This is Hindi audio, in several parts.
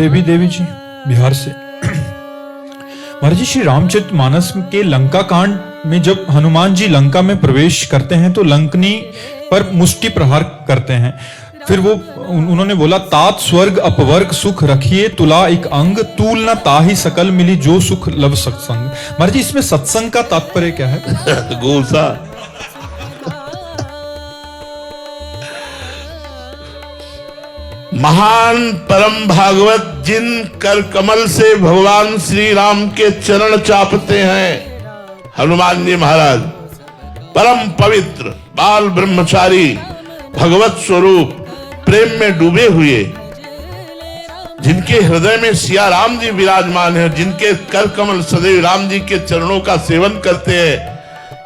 देवी जी बिहार से। महाराज जी, श्री रामचरितमानस के लंका कांड में जब हनुमान जी लंका में प्रवेश करते हैं तो लंकनी पर मुष्टि प्रहार करते हैं। फिर वो उन्होंने बोला, तात स्वर्ग अपवर्ग सुख रखिए तुला एक अंग, तूल न ताहि सकल मिली जो सुख लव सत्संग। महाराज जी, इसमें सत्संग का तात्पर्य क्या है? गोसा महान परम भागवत जिन कर कमल से भगवान श्री राम के चरण चापते हैं, हनुमान जी महाराज परम पवित्र बाल ब्रह्मचारी भगवत स्वरूप प्रेम में डूबे हुए, जिनके हृदय में सिया राम जी विराजमान है, जिनके कर कमल सदैव राम जी के चरणों का सेवन करते हैं,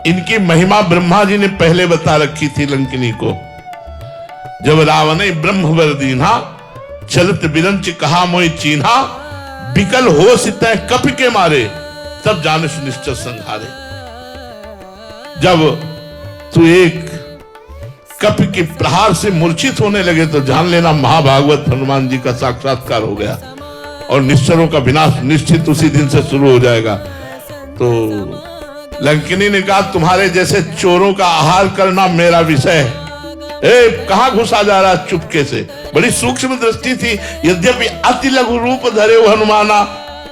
इनकी महिमा ब्रह्मा जी ने पहले बता रखी थी लंकिनी को। जब रावण ब्रह्म वर दीन्हा, चलत बिरंच कहा मोहि चीन्हा, बिकल हो सितै कप के मारे, तब जानस निश्चय संहारे। जब तू एक कप के प्रहार से मूर्छित होने लगे तो जान लेना महाभागवत हनुमान जी का साक्षात्कार हो गया और निश्चरों का विनाश निश्चित उसी दिन से शुरू हो जाएगा। तो लंकिनी ने कहा, तुम्हारे जैसे चोरों का आहार करना मेरा विषय है। कहां घुसा जा रहा चुपके से? बड़ी सूक्ष्म दृष्टि थी। यद्यपि अति लघु रूप धरे हो हनुमाना,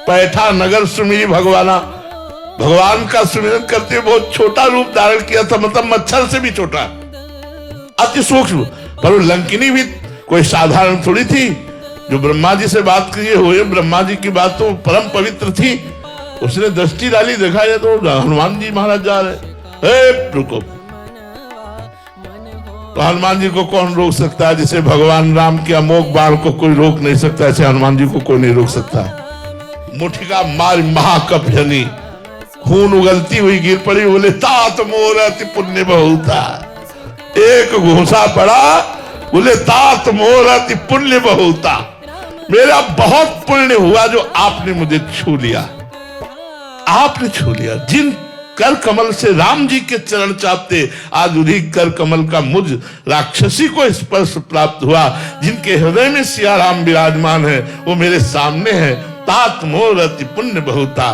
पैठा नगर सुमिरी भगवाना। भगवान का सुमिरन करते बहुत छोटा रूप धारण किया था, मतलब मच्छर से भी छोटा, अति सूक्ष्म। पर लंकिनी भी कोई साधारण थोड़ी थी। जो ब्रह्मा जी से बात किए हुए, ब्रह्मा जी की बात तो परम पवित्र थी। उसने दृष्टि डाली, देखा ये तो हनुमान जी महाराज जा रहे। रुको, तो हनुमान जी को कौन रोक सकता है? जिसे भगवान राम के अमोघ बाण को कोई रोक नहीं सकता, ऐसे हनुमान जी को कोई नहीं रोक सकता। मुठिका मार महाकपनी, खून उगलती हुई गिर पड़ी। बोले, तात मोर अति पुण्य बहुता। एक घूसा पड़ा, बोले, तात मोर अति पुण्य बहुता। मेरा बहुत पुण्य हुआ जो आपने मुझे छू लिया, आपने छू लिया। जिन कर कमल से राम जी के चरण चापते, आज उन्हीं कर कमल का मुझ राक्षसी को स्पर्श प्राप्त हुआ। जिनके हृदय में सिया राम विराजमान है, वो मेरे सामने है। तात मोर अति पुण्य बहुता,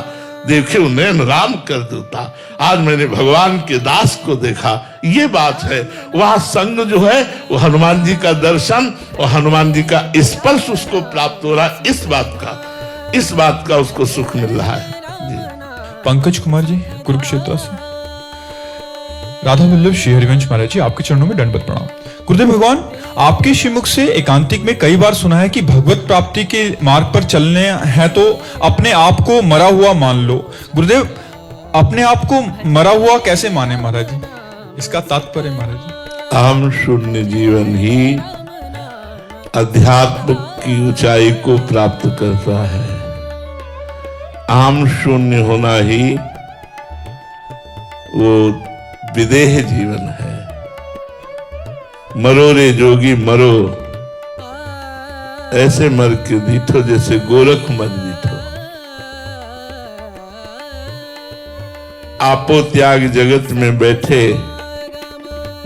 देखे नयन राम कर दूता। आज मैंने भगवान के दास को देखा, ये बात है। वहां संग जो है वो हनुमान जी का दर्शन और हनुमान जी का स्पर्श उसको प्राप्त हो रहा है। इस बात का उसको सुख मिल रहा है। पंकज कुमार जी कुरुक्षेत्र से। राधा वल्लभ श्री हरिवंश महाराज जी, आपके चरणों में दंडवत प्रणाम। गुरुदेव भगवान, आपके श्रीमुख से एकांतिक में कई बार सुना है कि भगवत प्राप्ति के मार्ग पर चलने हैं तो अपने आप को मरा हुआ मान लो। गुरुदेव, अपने आप को मरा हुआ कैसे माने महाराज जी? इसका तात्पर्य महाराज जी। अहम शून्य जीवन ही अध्यात्म की ऊंचाई को प्राप्त करता है। आम शून्य होना ही वो विदेह जीवन है। मरो रे जोगी मरो, ऐसे मर के दीठो जैसे गोरख मर दीठो। आपो त्याग जगत में बैठे,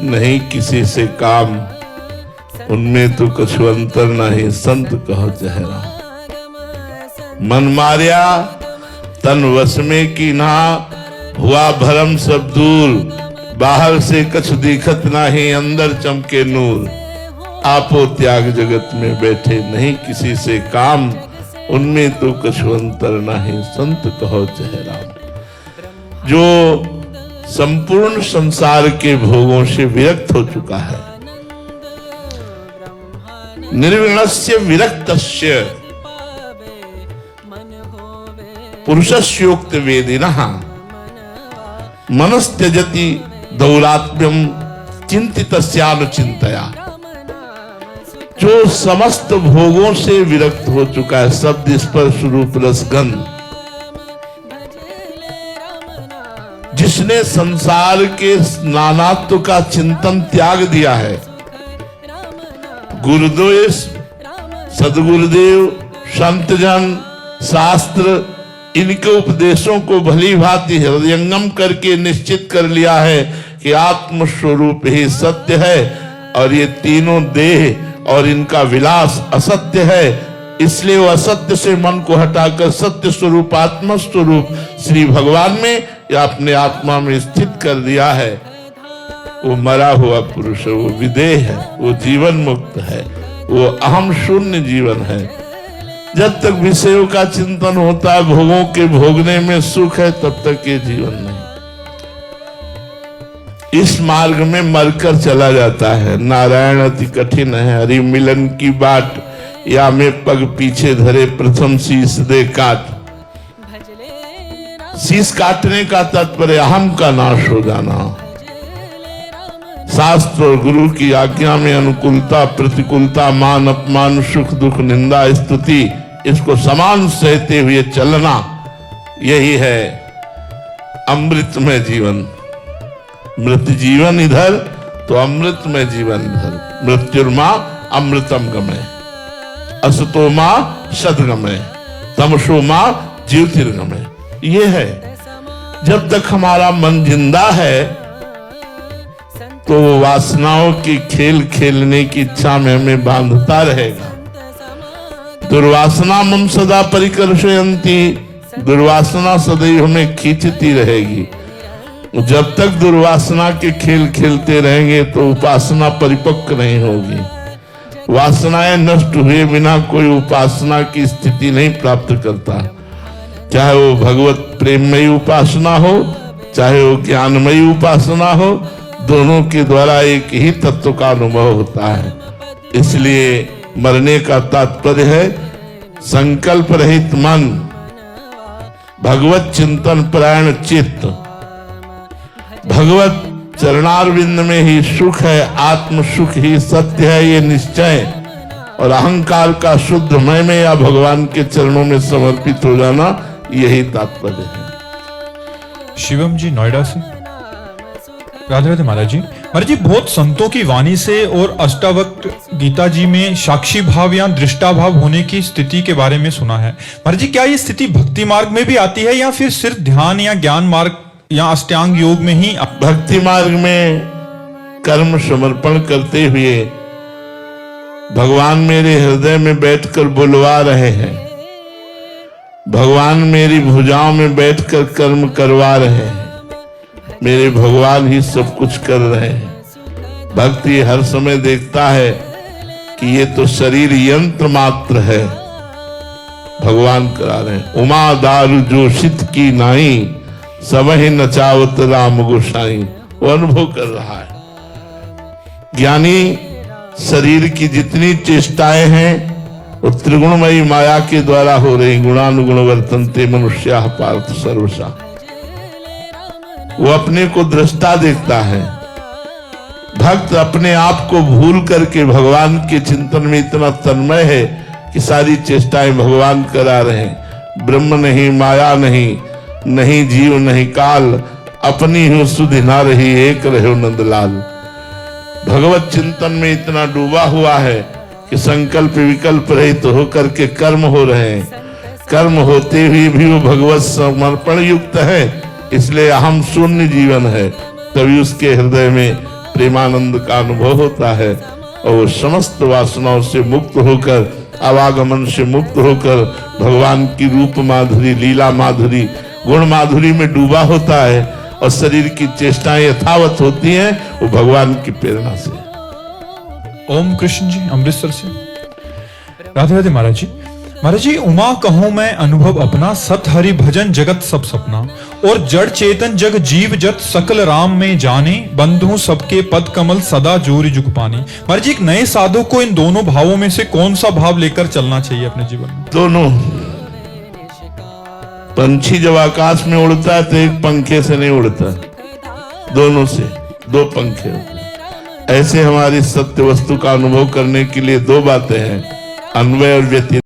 नहीं किसी से काम, उनमें तो कछु अंतर नहीं, संत कहो चेहरा। मन मारिया तन वश में की ना, हुआ भरम सब दूर, बाहर से कछ दिखत नाही, अंदर चमके नूर। आपो त्याग जगत में बैठे, नहीं किसी से काम, उनमें तो कछु अंतर नाही, संत कहो चेहरा। जो संपूर्ण संसार के भोगों से विरक्त हो चुका है, निर्विणस्य विरक्तस्य पुरुषस्योक्त वेदिनः, मनस्त्यजति दौरात्म्यम चिंतितस्यानुचिंतया। जो समस्त भोगों से विरक्त हो चुका है, शब्द स्पर्श रूप रसगंध, जिसने संसार के नानात्व का चिंतन त्याग दिया है, गुरुदेव सदगुरुदेव संतजन शास्त्र इनके उपदेशों को भली भांति हृदयंगम करके निश्चित कर लिया है कि आत्म स्वरूप ही सत्य है और ये तीनों देह और इनका विलास असत्य है, इसलिए वो असत्य से मन को हटाकर सत्य स्वरूप आत्मा स्वरूप श्री भगवान में या अपने आत्मा में स्थित कर दिया है। वो मरा हुआ पुरुष है, वो विदेह है, वो जीवन मुक्त है, वो अहम शून्य जीवन है। जब तक विषयों का चिंतन होता है, भोगों के भोगने में सुख है, तब तक ये जीवन नहीं। इस मार्ग में मरकर चला जाता है। नारायण अति कठिन है, हरि मिलन की बाट, या में पग पीछे धरे प्रथम शीश दे काट। शीश काटने का तात्पर्य अहम का नाश हो जाना। शास्त्र और गुरु की आज्ञा में अनुकूलता प्रतिकूलता, मान अपमान, सुख दुख, निंदा स्तुति, इसको समान सहते हुए चलना, यही है अमृतमय जीवन। मृत जीवन इधर तो अमृतमय जीवन इधर। मृत्युर्मा अमृतम गमय, असतो मां सदगमय, तमसो मां ज्योतिर्गमय। ये है, जब तक हमारा मन जिंदा है तो वासनाओं की खेल खेलने की इच्छा में हमें बांधता रहेगा। दुर्वासना मम सदा परिकर्षयन्ति, दुर्वासना सदैव हमें खींचती रहेगी। जब तक दुर्वासना के खेल खेलते रहेंगे तो उपासना परिपक्व नहीं होगी। वासनाएं नष्ट हुए बिना कोई उपासना की स्थिति नहीं प्राप्त करता। चाहे वो भगवत प्रेममयी उपासना हो, चाहे वो ज्ञानमयी उपासना हो, दोनों के द्वारा एक ही तत्व का अनुभव होता है। इसलिए मरने का तात्पर्य है संकल्प रहित मन, भगवत चिंतन परायण चित्त। भगवत चरणारविंद में ही सुख है, आत्म सुख ही सत्य है, ये निश्चय। और अहंकार का शुद्ध मय में या भगवान के चरणों में समर्पित हो जाना, यही तात्पर्य है। शिवम जी नोएडा से। राधे राधे महाराज जी। महाराज जी, बहुत संतों की वाणी से और अष्टावक्र गीता जी में साक्षी भाव या दृष्टा भाव होने की स्थिति के बारे में सुना है। महाराज जी, क्या ये स्थिति भक्ति मार्ग में भी आती है या फिर सिर्फ ध्यान या ज्ञान मार्ग या अष्टांग योग में ही? भक्ति मार्ग में कर्म समर्पण करते हुए भगवान मेरे हृदय में बैठकर बुलवा रहे हैं, भगवान मेरी भुजाओं में बैठकर कर्म करवा रहे हैं, मेरे भगवान ही सब कुछ कर रहे हैं। भक्ति हर समय देखता है कि ये तो शरीर यंत्र मात्र है, भगवान करा रहे हैं। उमा दारू जोशित की नाई, सबहि नचावत राम गोसाई, वो अनुभव कर रहा है। ज्ञानी शरीर की जितनी चेष्टाएं हैं वो त्रिगुणमयी माया के द्वारा हो रही। गुणानुगुण वर्तन्ते मनुष्या पार्थ सर्वशा। वो अपने को दृष्टा देखता है। भक्त अपने आप को भूल करके भगवान के चिंतन में इतना तन्मय है कि सारी चेष्टाएं भगवान करा रहे हैं। ब्रह्म नहीं, माया नहीं, नहीं जीव नहीं काल, अपनी ही सुधि ना रही, एक रहे नंदलाल। भगवत चिंतन में इतना डूबा हुआ है कि संकल्प विकल्प रहित तो होकर के कर्म हो रहे हैं। कर्म होते हुए भी वो भगवत समर्पण युक्त है, इसलिए अहम शून्य जीवन है। तभी उसके हृदय में प्रेमानंद का अनुभव होता है और वो समस्त वासनाओं से मुक्त होकर, आवागमन से मुक्त होकर भगवान की रूप माधुरी, लीला माधुरी, गुण माधुरी में डूबा होता है। और शरीर की चेष्टाएं यथावत होती हैं वो भगवान की प्रेरणा से। ओम कृष्ण जी अमृतसर से। राधे राधे महाराज जी। महाराज जी, उमा कहूं मैं अनुभव अपना, सत हरि भजन जगत सब सपना। और जड़ चेतन जग जीव जत सकल राम में जाने, बंधु सबके पद कमल सदा जोरी जुग पानी। महाराज जी, एक नए साधु को इन दोनों भावों में से कौन सा भाव लेकर चलना चाहिए अपने जीवन में? दोनों। पंछी जब आकाश में उड़ता है तो एक पंखे से नहीं उड़ता, दोनों से, दो पंखे होते हैं। ऐसे हमारी सत्य वस्तु का अनुभव करने के लिए दो बातें हैं, अन्वय और व्यतिरेक।